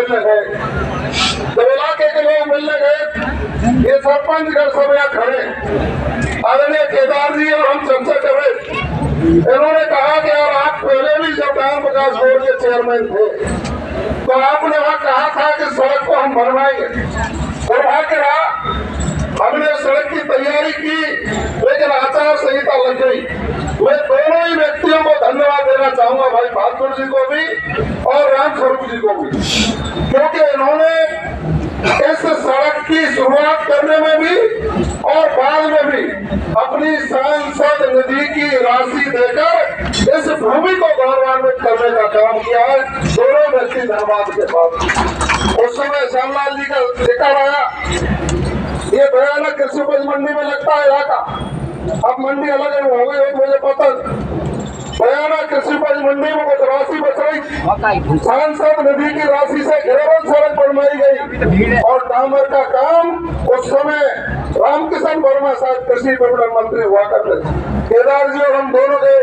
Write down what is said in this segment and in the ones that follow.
मिलने गए। जब इलाके के लोग मिलने गए, ये सरपंचगढ़ सब यहाँ खड़े, आदरणीय केदार जी और हम चर्चा कर रहे। इन्होंने कहा कि यार आप पहले भी जब ग्राम विकास बोर्ड के चेयरमैन थे तो आपने वहाँ कहा था कि सड़क को हम बनवाएंगे। दुर्भाग्य रहा, हमने सड़क की तैयारी की लेकिन आचार संहिता लग गई। मैं दोनों ही व्यक्तियों को धन्यवाद देना चाहूंगा, भाई बहादुर जी को भी और रामस्वरूप जी को भी, क्योंकि इन्होंने इस सड़क की शुरुआत करने में भी और बाद में भी अपनी सांसद निधि की राशि देकर इस भूमि को गौरवान्वित करने का काम किया है। दोनों व्यक्ति धन्यवाद के बाद उस समय श्यामलाल जी का शिकार आया। ये भयानक कृषि उपज मंडी में लगता है इलाका, अब मंडी अलग अलग हो गई मुझे पता। भयानक कृषि उपज मंडी में कुछ राशि बच रही, सांसद निधि की राशि से घेराबंद सड़क बनवाई गई और डामर का काम उस समय रामकिशन वर्मा शायद कृषि विपणन मंत्री हुआ करते थे। केदार जी और हम दोनों गए,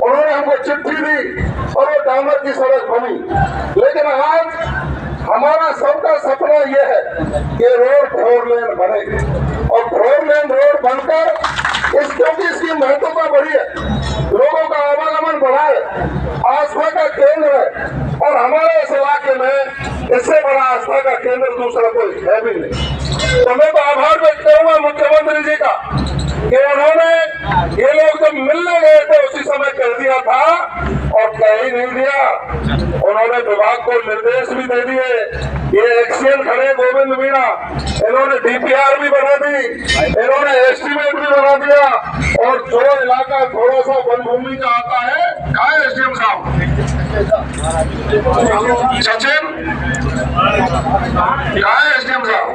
उन्होंने हमको चिट्ठी दी और वो डामर की सड़क बनी। लेकिन आज हमारा सबका सपना यह है कि रोड 4 लेन बने और 4 लेन रोड बनकर क्योंकि इसकी महत्वता बढ़ी है, लोगों का आवागमन बढ़ा है, आस्था का केंद्र है और हमारे इस इलाके में इससे बड़ा आस्था का केंद्र दूसरा कोई है भी नहीं। तो मैं तो आभार व्यक्त करूंगा मुख्यमंत्री जी का कि उन्होंने ये लोग जब मिलने गए थे उसी समय कह दिया था और कह ही नहीं दिया, उन्होंने विभाग को निर्देश भी दे दिए। ये एक्सीएल खड़े गोविंद मीणा, इन्होंने डीपीआर भी बना दी, इन्होंने एस्टीमेट भी बना दिया और जो इलाका थोड़ा सा वन भूमि का आता है, कहाँ है एसडीएम साहब सचिन, कहाँ है एसडीएम साहब?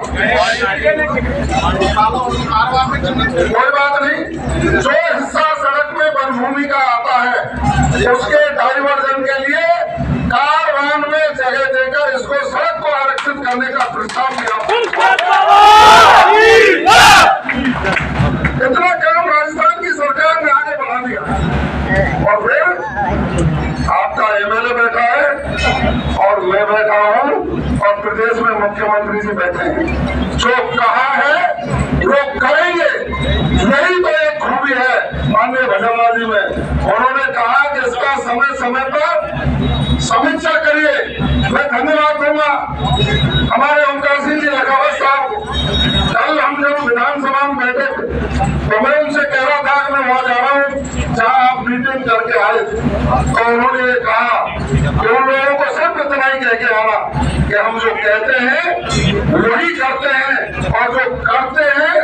कोई बात नहीं, जो हिस्सा सड़क में वन भूमि का आता है उसके डाइवर्जन के लिए कार वाहन में जगह देकर इसको सड़क को आरक्षित करने का प्रस्ताव किया। इतना काम राजस्थान की सरकार ने आगे बढ़ा दिया और फिर आपका एमएलए बैठा है और मैं बैठा हूँ और प्रदेश में मुख्यमंत्री जी बैठे हैं। जो कहा है वो करेंगे, यही तो एक खूबी है माननीय भजनलाल जी में। उन्होंने कहा कि इसका समय समय पर समीक्षा करिए। मैं धन्यवाद दूंगा हमारे ओमकार सिंह जी लखावत साहब को। कल हम जब विधानसभा में बैठे थे तो मैं उनसे कह रहा था कि मैं वहां जा रहा हूँ जहाँ आप मीटिंग करके आए, तो उन्होंने ये कहा कि उन लोगों को सिर्फ इतना ही कह के आना कि हम जो कहते हैं वही करते हैं और जो करते हैं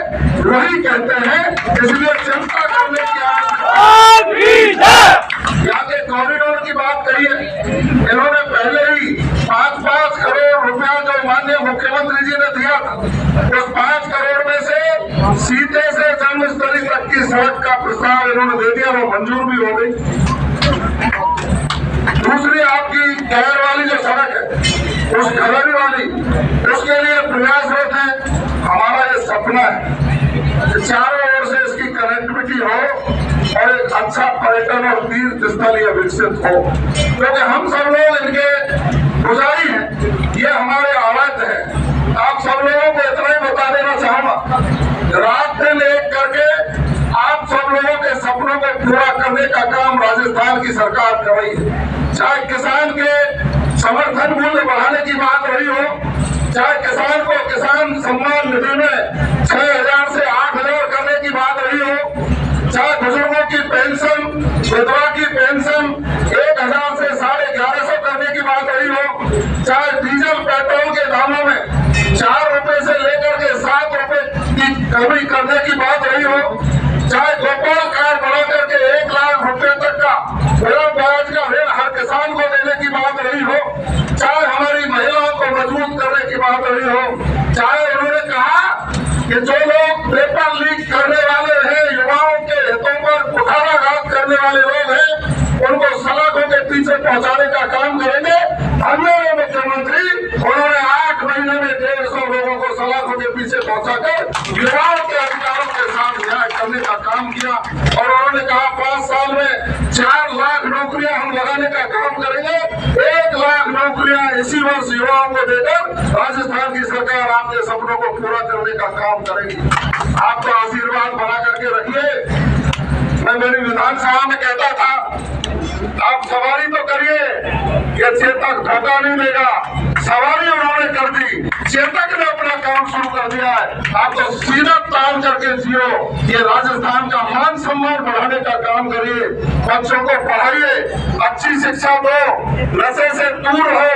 वही कहते हैं, इसलिए चिंता करने की यहाँ के कॉरिडोर की बात करिए। इन्होंने पहले ही 5-5 करोड़ रुपया जो माननीय मुख्यमंत्री जी ने दिया था, उस 5 करोड़ में से सीधे से जन्मस्थली तक की सड़क का प्रस्ताव इन्होंने दे दिया, वो मंजूर भी हो गई। दूसरी आपकी कहर वाली जो सड़क है, उस खरड़ी वाली, उसके लिए प्रयासरत है। हमारा ये सपना है कि चारों ओर से इसकी कनेक्टिविटी हो और एक अच्छा पर्यटन और तीर्थ स्थल ये विकसित हो, क्योंकि हम सब लोग इनके पुजारी हैं, ये हमारे आराध्य हैं। आप सब लोगों को इतना ही बता देना चाहूंगा, रात दिन एक करके आप सब लोगों के सपनों को पूरा करने का काम राजस्थान की सरकार कर रही है। चाहे किसान के समर्थन मूल्य बढ़ाने की बात रही हो, चाहे किसान को किसान सम्मान निधि में 6,000 से 8,000 करने की बात रही हो, चाहे बुजुर्गों की पेंशन, विधवा की पेंशन 1,000 से 1150 करने की बात रही हो, चाहे डीजल पेट्रोल के दामों में 4 रुपए से लेकर के 7 रुपए की कमी करने की बात रही हो, चाहे गोपाल कार्ड बढ़ा करके 1 लाख रुपए तक का बिना ब्याज का ऋण हर किसान को देने की बात रही हो, चाहे हमारी महिलाओं को मजबूत करने की बात रही हो, चाहे उन्होंने कहा कि जो लोग पेपर लीक करने वाले हैं, युवाओं के हितों पर कुठाराघात करने वाले लोग हैं, उनको सलाखों के पीछे पहुंचाने का काम करेंगे। हमारे मुख्यमंत्री उन्होंने 8 महीने में 150 लोगों को सलाखों के पीछे पहुंचाकर युवाओं के अधिकारों के साथ न्याय करने का काम किया और उन्होंने कहा 5 साल में 4 लाख नौकरियां हम लगाने का काम करेंगे। 1 लाख नौकरियां इसी वर्ष युवाओं को देकर राजस्थान की सरकार आपके सपनों को पूरा करने का काम करेगी। आप तो आशीर्वाद बना करके रखिए। मैं मेरी विधानसभा में कहता था, आप सवारी तो करिए, ये चेतक धोखा नहीं देगा। सवारी उन्होंने कर दी, चेतक ने अपना काम शुरू कर दिया है। आप तो सीधा ताल करके जियो, ये राजस्थान का मान सम्मान बढ़ाने का काम करिए, बच्चों को पढ़ाइए, अच्छी शिक्षा दो, नशे से दूर हो,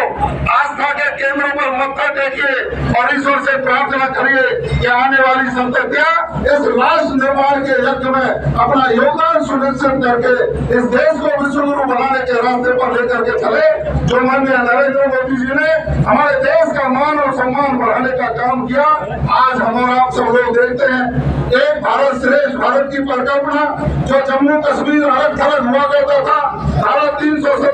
आस्था के केंद्रों पर मत्था टेकिए और ईश्वर से प्रार्थना करिए कि आने वाली संततियां इस राष्ट्र निर्माण के यज्ञ में अपना योगदान सुनिश्चित करके इस देश को विश्व गुरु बनाने के रास्ते पर लेकर के चले। जो माननीय नरेंद्र मोदी जी ने हमारे देश का मान और सम्मान बढ़ाने का काम किया, आज हम और आप सब लोग देखते हैं। एक भारत श्रेष्ठ भारत की परिकल्पना जो जम्मू कश्मीर अलग थलग हुआ करता था, धारा 370